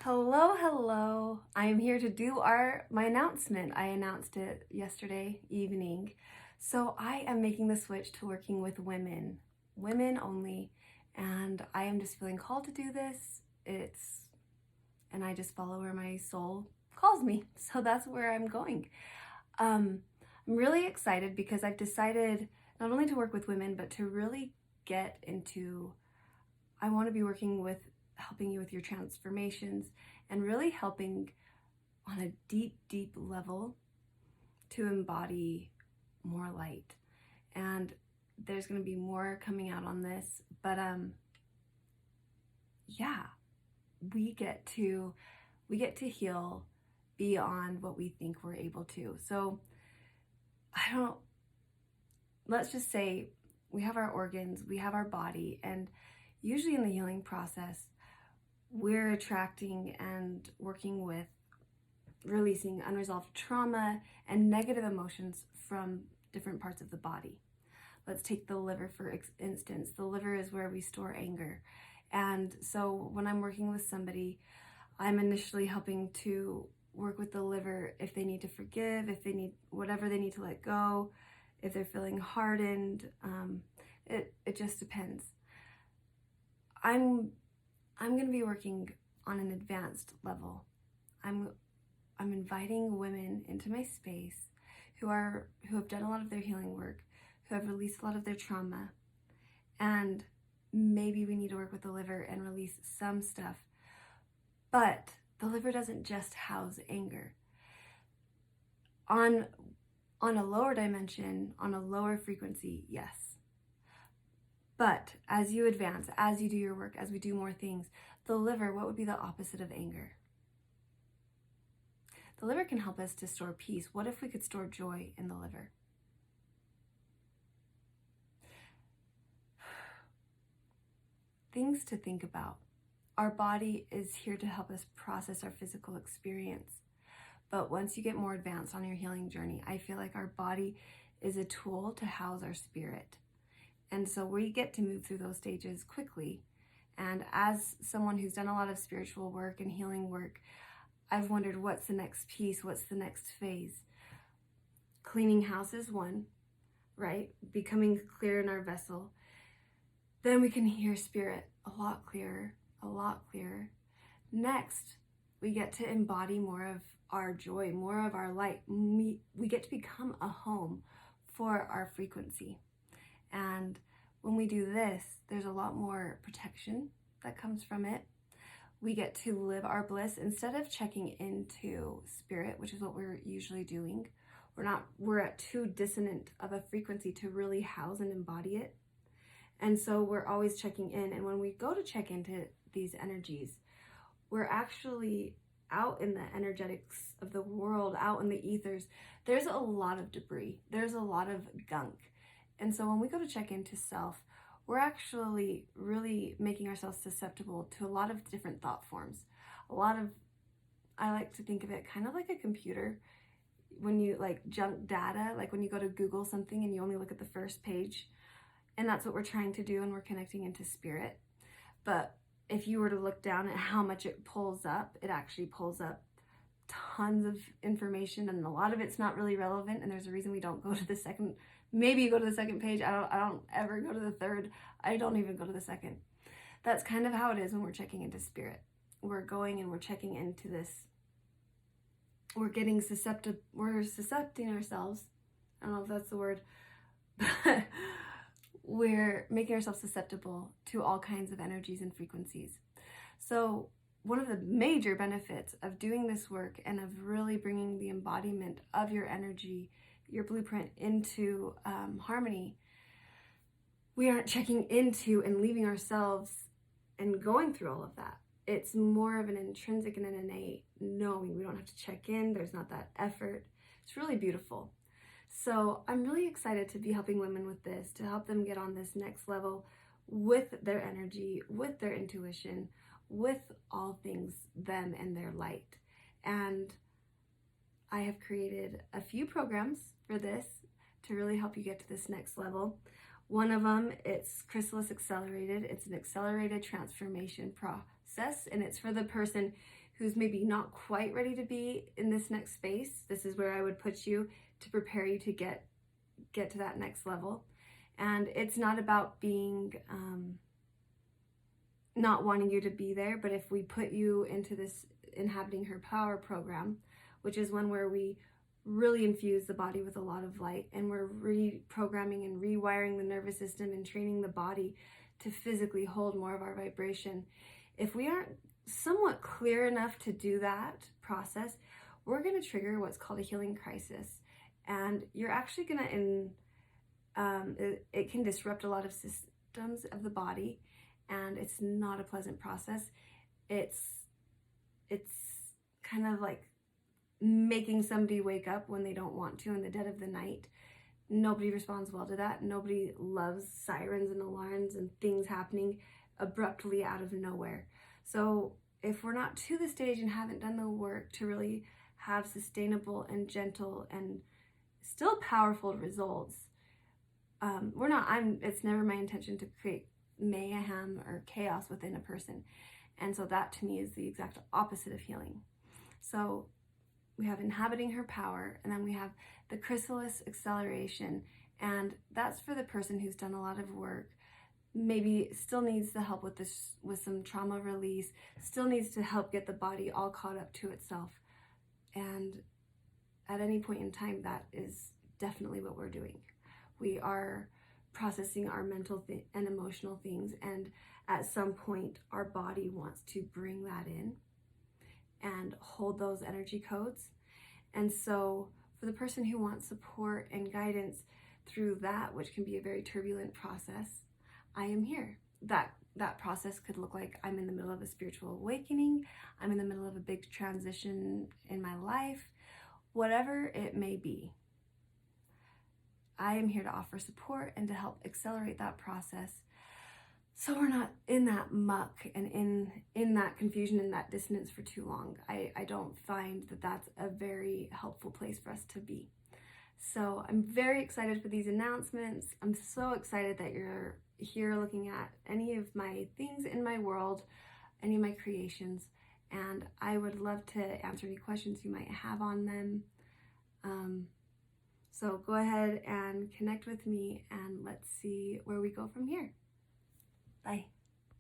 Hello, hello. I am here to do my announcement. I announced it yesterday evening. So I am making the switch to working with women only, and I am just feeling called to do this. And I just follow where my soul calls me. So that's where I'm going. Um, I'm really excited because I've decided not only to work with women, but to really get into I want to be working with helping you with your transformations and really helping on a deep, deep level to embody more light. And there's going to be more coming out on this, but yeah, we get to heal beyond what we think we're able to. So I don't let's just say we have our organs, we have our body, and usually in the healing process, we're attracting and working with releasing unresolved trauma and negative emotions from different parts of the body. Let's take the liver for instance. The liver is where we store anger. And so when I'm working with somebody, I'm initially helping to work with the liver if they need to forgive, if they need whatever they need to let go, if they're feeling hardened. It just depends. I'm going to be working on an advanced level. I'm inviting women into my space who have done a lot of their healing work, who have released a lot of their trauma, and maybe we need to work with the liver and release some stuff. But the liver doesn't just house anger. On a lower dimension, on a lower frequency, yes. But as you advance, as you do your work, as we do more things, the liver, what would be the opposite of anger? The liver can help us to store peace. What if we could store joy in the liver? Things to think about. Our body is here to help us process our physical experience. But once you get more advanced on your healing journey, I feel like our body is a tool to house our spirit. And so we get to move through those stages quickly. And as someone who's done a lot of spiritual work and healing work, I've wondered what's the next piece, what's the next phase. Cleaning house is one, right? Becoming clear in our vessel. Then we can hear spirit a lot clearer, a lot clearer. Next, we get to embody more of our joy, more of our light. We get to become a home for our frequency. And when we do this, there's a lot more protection that comes from it. We get to live our bliss instead of checking into spirit, which is what we're usually doing. We're at too dissonant of a frequency to really house and embody it. And so we're always checking in. And when we go to check into these energies, we're actually out in the energetics of the world, out in the ethers. There's a lot of debris. There's a lot of gunk. And so when we go to check into self, we're actually really making ourselves susceptible to a lot of different thought forms. I like to think of it kind of like a computer. When you junk data, like when you go to Google something and you only look at the first page, and that's what we're trying to do, and we're connecting into spirit. But if you were to look down at how much it pulls up, it actually pulls up tons of information, and a lot of it's not really relevant, and there's a reason we don't go to the second. Maybe you go to the second page. I don't ever go to the third. I don't even go to the second. That's kind of how it is when we're checking into spirit. We're going and we're checking into this. We're getting susceptible. We're suscepting ourselves. I don't know if that's the word, but we're making ourselves susceptible to all kinds of energies and frequencies. So one of the major benefits of doing this work and of really bringing the embodiment of your energy, your blueprint into harmony, we aren't checking into and leaving ourselves and going through all of that. It's more of an intrinsic and an innate knowing. We don't have to check in. There's not that effort. It's really beautiful. So I'm really excited to be helping women with this, to help them get on this next level with their energy, with their intuition, with all things them and their light. And I have created a few programs for this to really help you get to this next level. One of them, it's Chrysalis Accelerated. It's an accelerated transformation process, and it's for the person who's maybe not quite ready to be in this next space, this is where I would put you to prepare you to get to that next level. And it's not about being not wanting you to be there, but if we put you into this Inhabiting Her Power program, which is one where we really infuse the body with a lot of light, and we're reprogramming and rewiring the nervous system and training the body to physically hold more of our vibration. If we aren't somewhat clear enough to do that process, we're going to trigger what's called a healing crisis. And you're actually going to, it can disrupt a lot of systems of the body, and it's not a pleasant process. It's kind of like making somebody wake up when they don't want to in the dead of the night. Nobody responds well to that. Nobody loves sirens and alarms and things happening abruptly out of nowhere. So if we're not to the stage and haven't done the work to really have sustainable and gentle and still powerful results, it's never my intention to create mayhem or chaos within a person. And so that to me is the exact opposite of healing. So we have Inhabiting Her Power, and then we have the Chrysalis Acceleration, and that's for the person who's done a lot of work, maybe still needs the help with this, with some trauma release, still needs to help get the body all caught up to itself. And at any point in time, that is definitely what we're doing. We are processing our mental and emotional things, and at some point our body wants to bring that in and hold those energy codes. And so for the person who wants support and guidance through that, which can be a very turbulent process, I am here. That process could look like I'm in the middle of a spiritual awakening, I'm in the middle of a big transition in my life, whatever it may be. I am here to offer support and to help accelerate that process, so we're not in that muck and in that confusion and that dissonance for too long. I don't find that that's a very helpful place for us to be. So I'm very excited for these announcements. I'm so excited that you're here looking at any of my things in my world, any of my creations, and I would love to answer any questions you might have on them. So go ahead and connect with me, and let's see where we go from here. Bye.